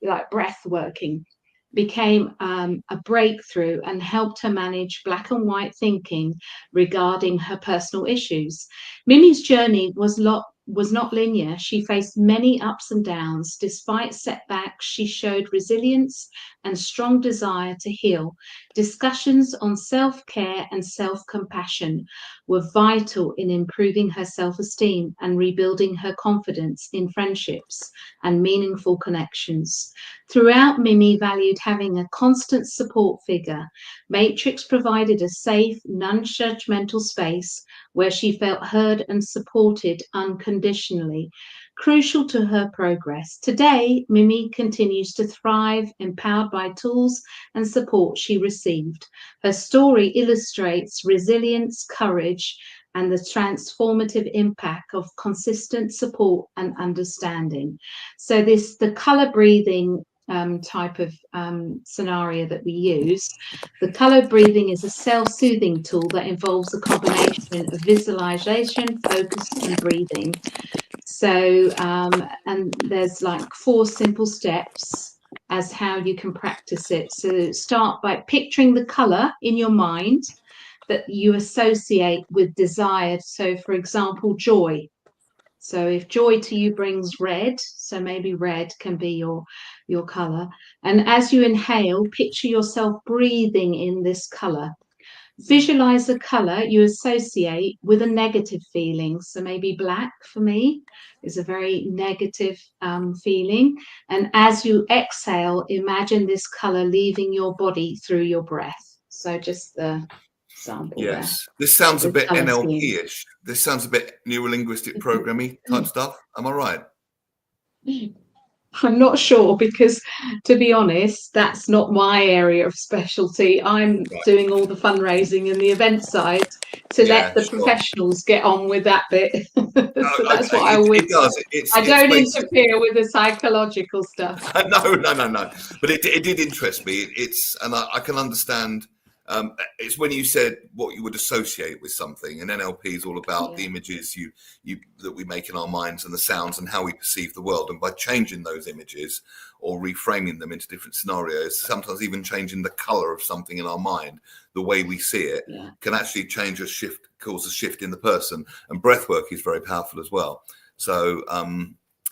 like breath working, became a breakthrough and helped her manage black and white thinking regarding her personal issues. Mimi's journey was not linear. She faced many ups and downs. Despite setbacks, she showed resilience and strong desire to heal. Discussions on self-care and self-compassion were vital in improving her self-esteem and rebuilding her confidence in friendships and meaningful connections. Throughout, Mimi valued having a constant support figure. Matrix provided a safe, non-judgmental space where she felt heard and supported unconditionally, crucial to her progress. Today, Mimi continues to thrive, empowered by tools and support she received. Her story illustrates resilience, courage, and the transformative impact of consistent support and understanding. So the color breathing type of scenario that we use. The color breathing is a self-soothing tool that involves a combination of visualization, focus, and breathing. So, and there's like 4 simple steps as how you can practice it. So start by picturing the color in your mind that you associate with desire. So for example, joy. So if joy to you brings red, so maybe red can be your color. And as you inhale, picture yourself breathing in this color. Visualize a color you associate with a negative feeling. So maybe black for me is a very negative feeling. And as you exhale, imagine this color leaving your body through your breath. So just the sample there. Yes, this sounds a The bit colour scheme. NLP-ish. This sounds a bit neurolinguistic programming type stuff. Am I right? I'm not sure because, to be honest, that's not my area of specialty. I'm Right. doing all the fundraising and the event side to let Yeah, the sure. professionals get on with that bit. So Oh, that's okay, what I always it does. It's I it's don't basically interfere with the psychological stuff. no. But it did interest me. It's and I can understand. It's when you said what you would associate with something, and NLP is all about the Yeah. images you that we make in our minds and the sounds and how we perceive the world. And by changing those images or reframing them into different scenarios, sometimes even changing the color of something in our mind, the way we see it, Yeah. can actually cause a shift in the person. And breath work is very powerful as well. So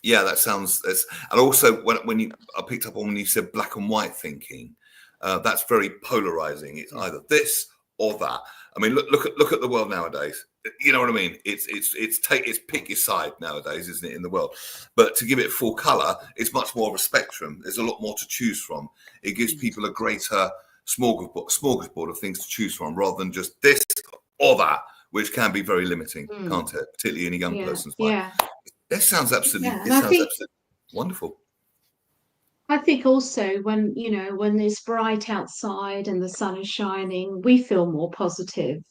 yeah, that sounds. And also when I picked up on when you said black and white thinking, that's very polarizing. It's either this or that. I mean, look at the world nowadays. You know what I mean? It's pick your side nowadays, isn't it, in the world? But to give it full color, it's much more of a spectrum. There's a lot more to choose from. It gives people a greater smorgasbord of things to choose from, rather than just this or that, which can be very limiting, can't it? Particularly in a young Yeah. person's mind. Yeah. This sounds absolutely. Yeah. And This sounds absolutely wonderful. I think also when, when it's bright outside and the sun is shining, we feel more positive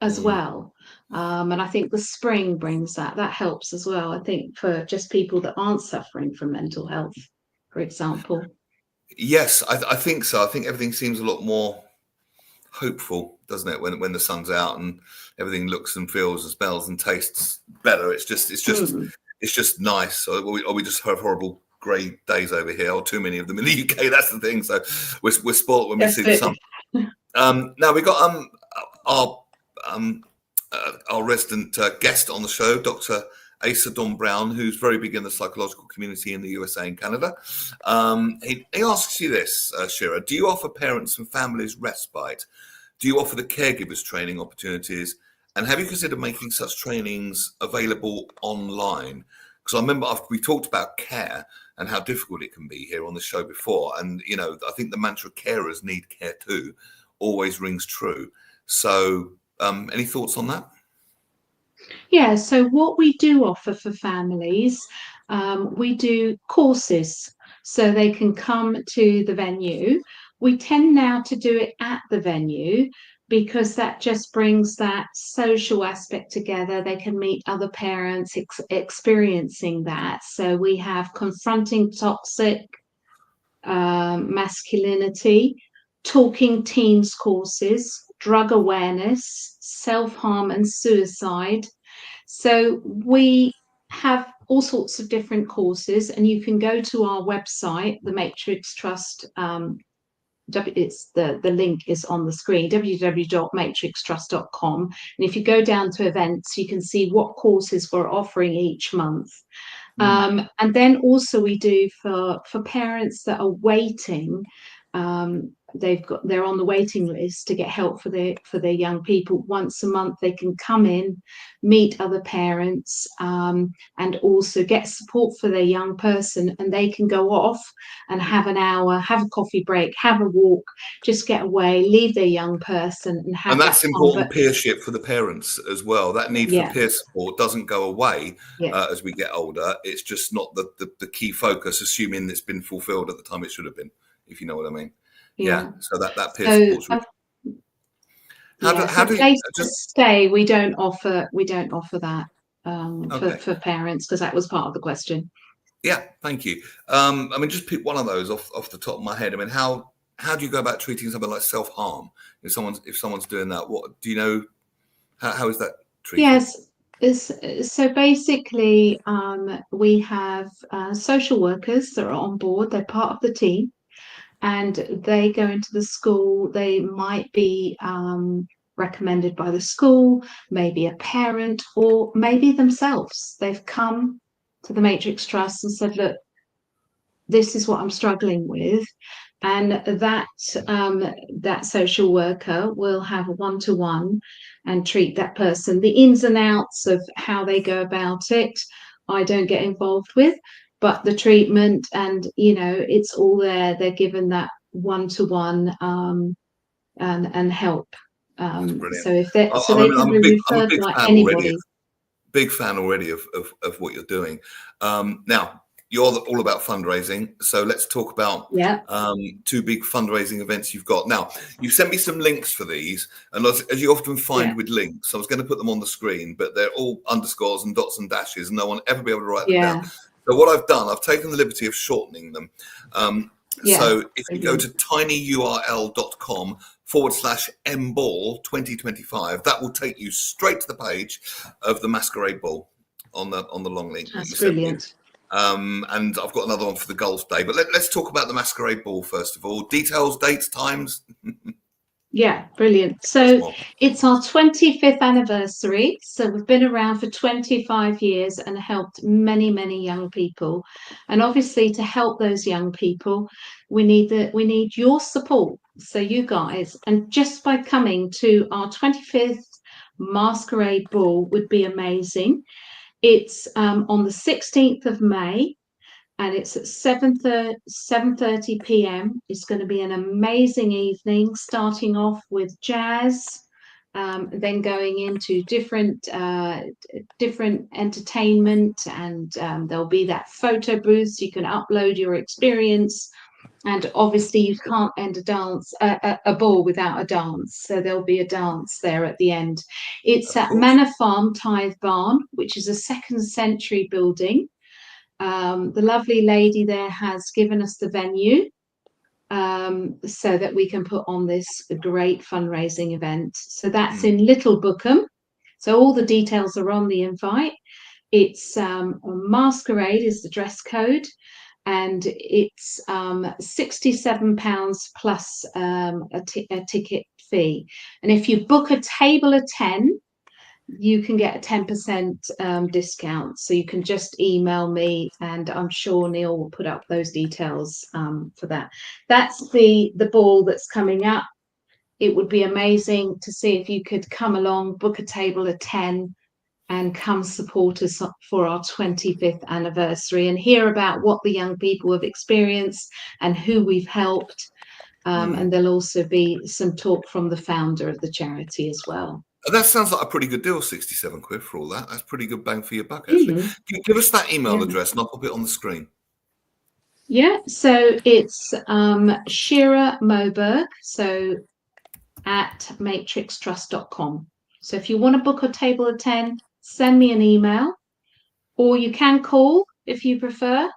as Mm. well. And I think the spring brings that. That helps as well. I think for just people that aren't suffering from mental health, for example. Yes, I think so. I think everything seems a lot more hopeful, doesn't it? When the sun's out and everything looks and feels and smells and tastes better. It's just nice. Or we just have horrible grey days over here, or too many of them in the UK. That's the thing. So we're spoilt when we That's see the it. sun. Now we got our our resident guest on the show, Dr. Asa Don Brown, who's very big in the psychological community in the USA and Canada. He asks you this, Shira, do you offer parents and families respite? Do you offer the caregivers training opportunities? And have you considered making such trainings available online? Because I remember we talked about care and how difficult it can be here on the show before. And, I think the mantra carers need care too always rings true. So any thoughts on that? Yeah, so what we do offer for families, we do courses so they can come to the venue. We tend now to do it at the venue because that just brings that social aspect together. They can meet other parents experiencing that. So we have confronting toxic masculinity, talking teens courses, drug awareness, self-harm and suicide. So we have all sorts of different courses, and you can go to our website, the Matrix Trust. It's the link is on the screen, www.matrixtrust.com. And if you go down to events, you can see what courses we're offering each month. And then also we do for parents that are waiting. They're on the waiting list to get help for their young people. Once a month they can come in, meet other parents, and also get support for their young person, and they can go off and have an hour, have a coffee break, have a walk, just get away, leave their young person and have And that that's fun. important peership for the parents as well. That need for Yeah. peer support doesn't go away Yeah. as we get older. It's just not the key focus, assuming it's been fulfilled at the time it should have been, if you know what I mean. Yeah. So that peer support's really... How do you place to just... stay? We don't offer that Okay. for parents, because that was part of the question. Yeah, thank you. I mean, just pick one of those off the top of my head. I mean, how do you go about treating something like self-harm? If someone's doing that, what do you know? How is that treated? Yes. So basically, we have social workers that are on board. They're part of the team, and they go into the school. They might be recommended by the school, maybe a parent, or maybe themselves. They've come to the Matrix Trust and said, look, this is what I'm struggling with. and that social worker will have a one-to-one and treat that person. The ins and outs of how they go about it, I don't get involved with, but the treatment and it's all there. They're given that one-to-one and help. That's brilliant. So if they so I they mean, can be I'm a referred big by fan already. anybody. Big fan already of what you're doing. Now, you're all about fundraising, so let's talk about Yeah. 2 big fundraising events you've got. Now, you sent me some links for these, and as you often find Yeah. with links, I was going to put them on the screen, but they're all underscores and dots and dashes, and no one ever be able to write them down. Yeah. So what I've done, I've taken the liberty of shortening them. Yeah. So if you go to tinyurl.com/mball 2025, that will take you straight to the page of the masquerade ball on the long link that you That's sent me. brilliant. And I've got another one for the golf day, but let's talk about the masquerade ball first of all. Details, dates, times. Yeah, brilliant. So it's our 25th anniversary. So we've been around for 25 years and helped many, many young people. And obviously, to help those young people, we need your support. So you guys, and just by coming to our 25th masquerade ball would be amazing. It's on the 16th of May. And it's at 7:30 p.m. It's going to be an amazing evening, starting off with jazz, then going into different entertainment, and there'll be that photo booth so you can upload your experience. And obviously, you can't end a ball without a dance. So there'll be a dance there at the end. It's at Manor Farm Tithe Barn, which is a second-century building. The lovely lady there has given us the venue so that we can put on this great fundraising event. So that's in Little Bookham. So all the details are on the invite. It's masquerade is the dress code, and it's £67 plus a ticket fee. And if you book a table of 10, you can get a 10% discount. So you can just email me, and I'm sure Neil will put up those details for that. That's the ball that's coming up. It would be amazing to see if you could come along, book a table of 10, and come support us for our 25th anniversary and hear about what the young people have experienced and who we've helped. And there'll also be some talk from the founder of the charity as well. That sounds like a pretty good deal, 67 quid for all that. That's pretty good bang for your buck, actually. Give us that email address and I'll pop it on the screen. Yeah, so it's Shira Moberg, so at matrixtrust.com. So if you want to book a table of 10, send me an email, or you can call if you prefer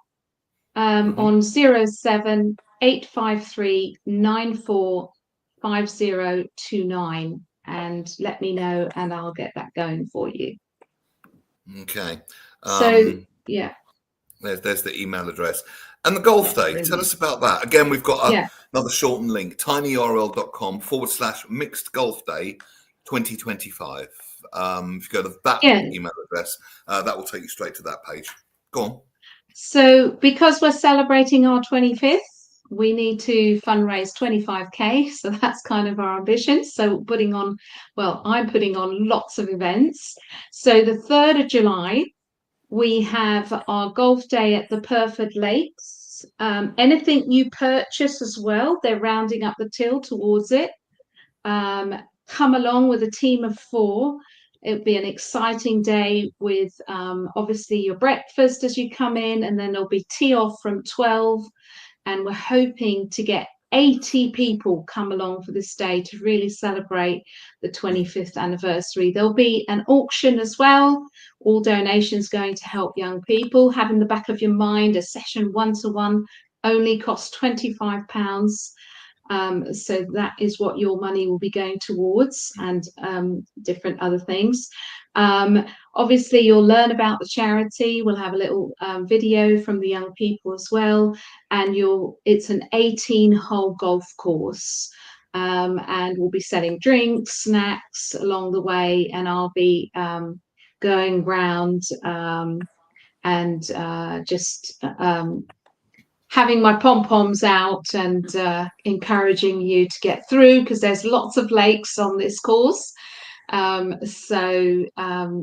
on 07 853 945029 and let me know, and I'll get that going for you. Okay. So yeah, there's the email address. And the golf day, brilliant. Tell us about that. Again, we've got another shortened link, tinyurl.com/mixed golf day 2025. If you go to that email address, that will take you straight to that page. Go on. So because we're celebrating our 25th, we need to fundraise 25k. So that's kind of our ambition. So I'm putting on lots of events. So the 3rd of July, we have our golf day at the Perford Lakes. Anything you purchase as well, they're rounding up the till towards it. Come along with a team of 4. It'll be an exciting day with obviously your breakfast as you come in, and then there'll be tee off from 12. And we're hoping to get 80 people come along for this day to really celebrate the 25th anniversary. There'll be an auction as well. All donations going to help young people. Have in the back of your mind, a session 1-to-1 only costs £25. So that is what your money will be going towards, and different other things. Obviously, you'll learn about the charity. We'll have a little video from the young people as well, and it's an 18-hole golf course, and we'll be selling drinks, snacks along the way, and I'll be going round and just having my pom-poms out and encouraging you to get through, because there's lots of lakes on this course.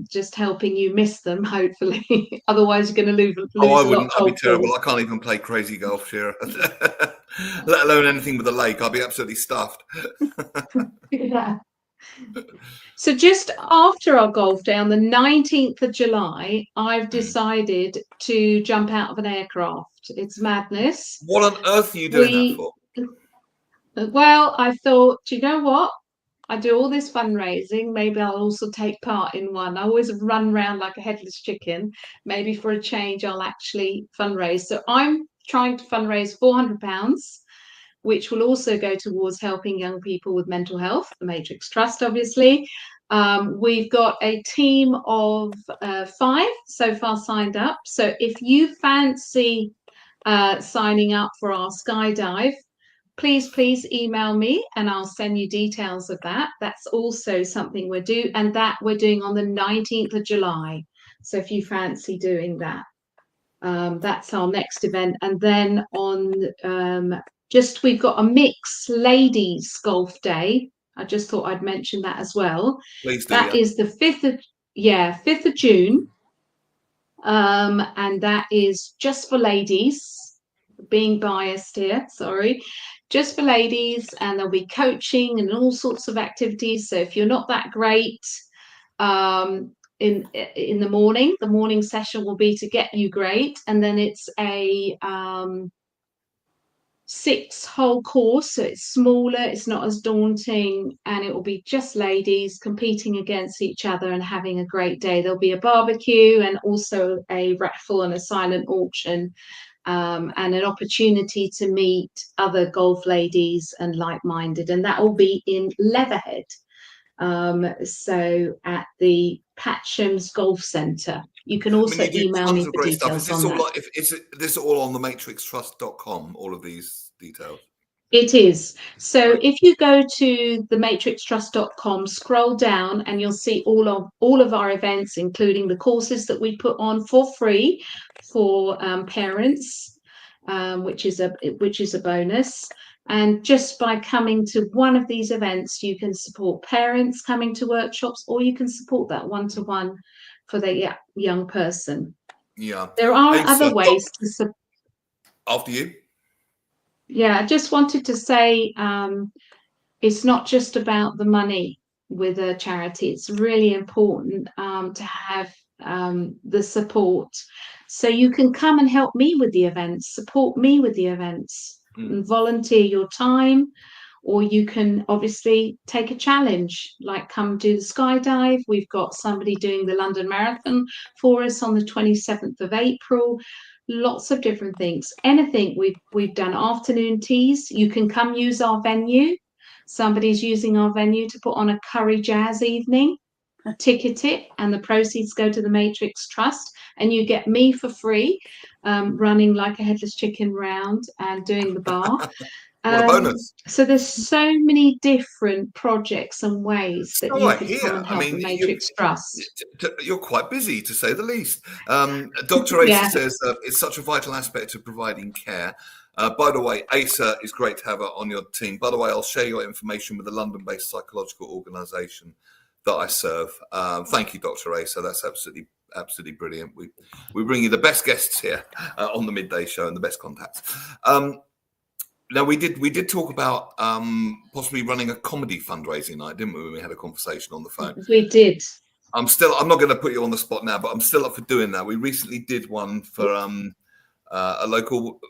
Just helping you miss them, hopefully. Otherwise you're going to Oh, I lose a lot wouldn't. of That'd be golf terrible. balls. I can't even play crazy golf, Shearer. Let alone anything with a lake. I'd be absolutely stuffed. Yeah. So just after our golf day on the 19th of July, I've decided to jump out of an aircraft. It's madness. What on earth are you doing that for? Well, I thought, do you know what? I do all this fundraising. Maybe I'll also take part in one. I always run around like a headless chicken. Maybe for a change, I'll actually fundraise. So I'm trying to fundraise £400, which will also go towards helping young people with mental health, the Matrix Trust, obviously. We've got a team of 5 so far signed up. So if you fancy signing up for our skydive, please email me and I'll send you details of that. That's also something we're doing on the 19th of July. So if you fancy doing that, that's our next event. And then on we've got a mixed ladies golf day. I just thought I'd mention that as well. Please do. That is the 5th of June. And that is just for ladies. Being biased here, sorry, just for ladies, and there'll be coaching and all sorts of activities. So if you're not that great in the morning session will be to get you great, and then it's a 6-hole course, so it's smaller, it's not as daunting, and it will be just ladies competing against each other and having a great day. There'll be a barbecue and also a raffle and a silent auction. And an opportunity to meet other golf ladies and like-minded, and that will be in Leatherhead, so at the Patcham's Golf Centre. You can also email me for details on that. Is this all on the matrixtrust.com, all of these details? It is. So if you go to the matrixtrust.com, scroll down, and you'll see all of our events, including the courses that we put on for free for parents, which is a bonus. And just by coming to one of these events, you can support parents coming to workshops, or you can support that one-to-one for the young person. Yeah. There are other ways to support. After you. Yeah, I just wanted to say it's not just about the money with a charity. It's really important to have the support. So you can come and help me with the events, support me with the events, and volunteer your time, or you can obviously take a challenge, like come do the skydive. We've got somebody doing the London Marathon for us on the 27th of April. Lots of different things. Anything. We've done afternoon teas. You can come use our venue. Somebody's using our venue to put on a curry jazz evening. Ticket it, and the proceeds go to the Matrix Trust, and you get me for free, running like a headless chicken round and doing the bar. What a bonus. So there's so many different projects and ways that you could come and help the Matrix Trust. You're quite busy, to say the least. Dr. Asa says it's such a vital aspect of providing care. By the way, Asa is great to have her on your team. By the way, I'll share your information with the London-based psychological organisation that I serve. Thank you, Dr. Asa. That's absolutely brilliant. We bring you the best guests here on the Midday Show and the best contacts. Now we did talk about possibly running a comedy fundraising night, didn't we? When we had a conversation on the phone. We did. I'm not going to put you on the spot now, but I'm still up for doing that. We recently did one for a local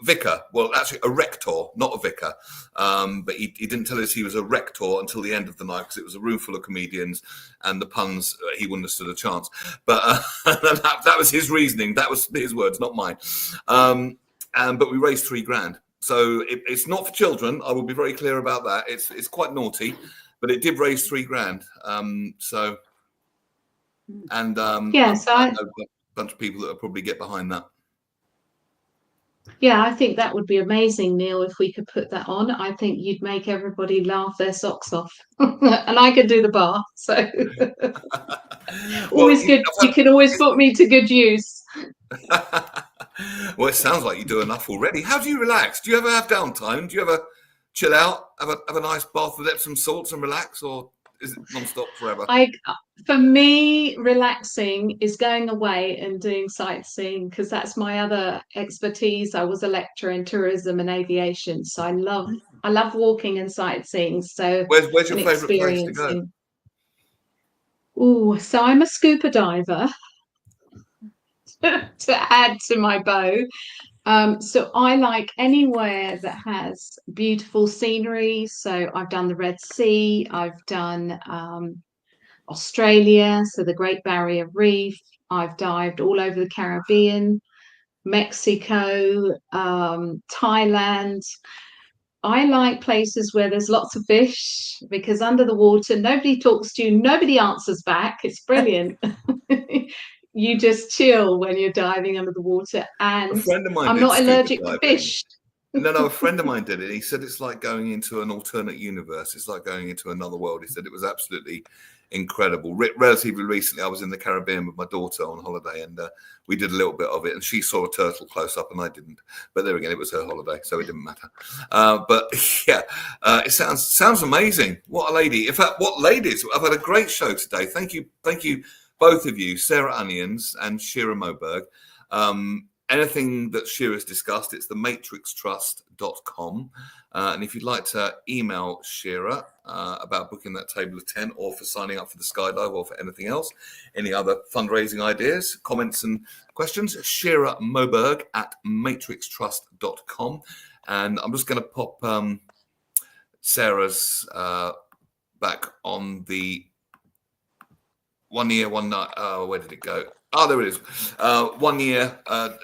vicar. Well, actually a rector, not a vicar. But he didn't tell us he was a rector until the end of the night, because it was a room full of comedians, and the puns, he wouldn't have stood a chance. But that was his reasoning. That was his words, not mine. But we raised $3,000. So it's not for children. I will be very clear about that. It's quite naughty, but it did raise $3,000. I know a bunch of people that will probably get behind that. Yeah, I think that would be amazing, Neil, if we could put that on. I think you'd make everybody laugh their socks off. And I could do the bar. So Well, always good. You can always put me to good use. Well, it sounds like you do enough already. How do you relax? Do you ever have downtime? Do you ever chill out, have a nice bath with Epsom salts and relax, or is it non-stop forever? For me, relaxing is going away and doing sightseeing because that's my other expertise. I was a lecturer in tourism and aviation, so I love walking and sightseeing. So Where's your and favourite place to go? experiencing. Oh, so I'm a scuba diver to add to my bow. So I like anywhere that has beautiful scenery. So I've done the Red Sea, I've done Australia, so the Great Barrier Reef. I've dived all over the Caribbean, Mexico, Thailand. I like places where there's lots of fish because under the water, nobody talks to you, nobody answers back. It's brilliant. You just chill when you're diving under the water, A and friend of mine I'm did not scuba allergic to diving. fish. No, a friend of mine did it. He said it's like going into an alternate universe. It's like going into another world. He said it was absolutely incredible. Relatively recently, I was in the Caribbean with my daughter on holiday, and we did a little bit of it. And she saw a turtle close up, and I didn't. But there again, it was her holiday, so it didn't matter. But yeah, it sounds amazing. What a lady! In fact, what ladies! I've had a great show today. Thank you, both of you, Sarah Onions and Shira Moberg. Anything that Shira's discussed, it's thematrixtrust.com. And if you'd like to email Shira about booking that table of 10 or for signing up for the skydive or for anything else, any other fundraising ideas, comments and questions, Shira Moberg at matrixtrust.com. And I'm just going to pop Sarah's back on the 1 year, 1 night. Where did it go? Oh, there it is. 1 year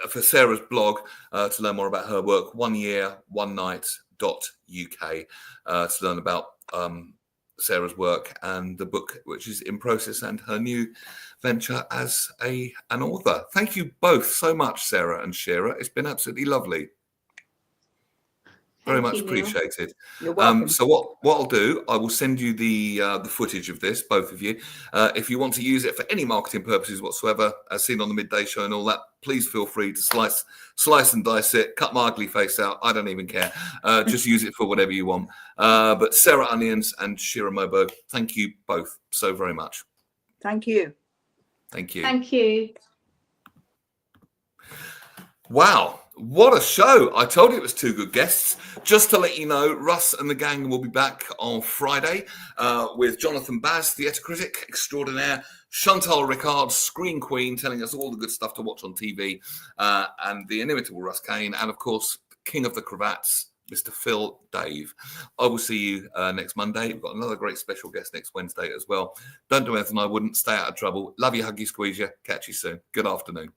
for Sarah's blog to learn more about her work. 1 year, 1 night.uk to learn about Sarah's work and the book, which is in process, and her new venture as an author. Thank you both so much, Sarah and Shira. It's been absolutely lovely. Very much appreciated. You're welcome. So what I'll do, I will send you the footage of this, both of you. If you want to use it for any marketing purposes whatsoever, as seen on the Midday Show and all that, please feel free to slice and dice it, cut my ugly face out. I don't even care. Just use it for whatever you want. But Sarah Onions and Shira Moberg, thank you both so very much. Thank you. Thank you. Thank you. Wow, what a show. I told you it was 2 good guests. Just to let you know, Russ and the gang will be back on Friday with Jonathan Baz, theatre critic extraordinaire, Chantal Ricard, screen queen, telling us all the good stuff to watch on TV, and the inimitable Russ Kane, and of course, king of the cravats, Mr. Phil Dave. I will see you next Monday. We've got another great special guest next Wednesday as well. Don't do anything I wouldn't. Stay out of trouble. Love you, hug you, squeeze you. Catch you soon. Good afternoon.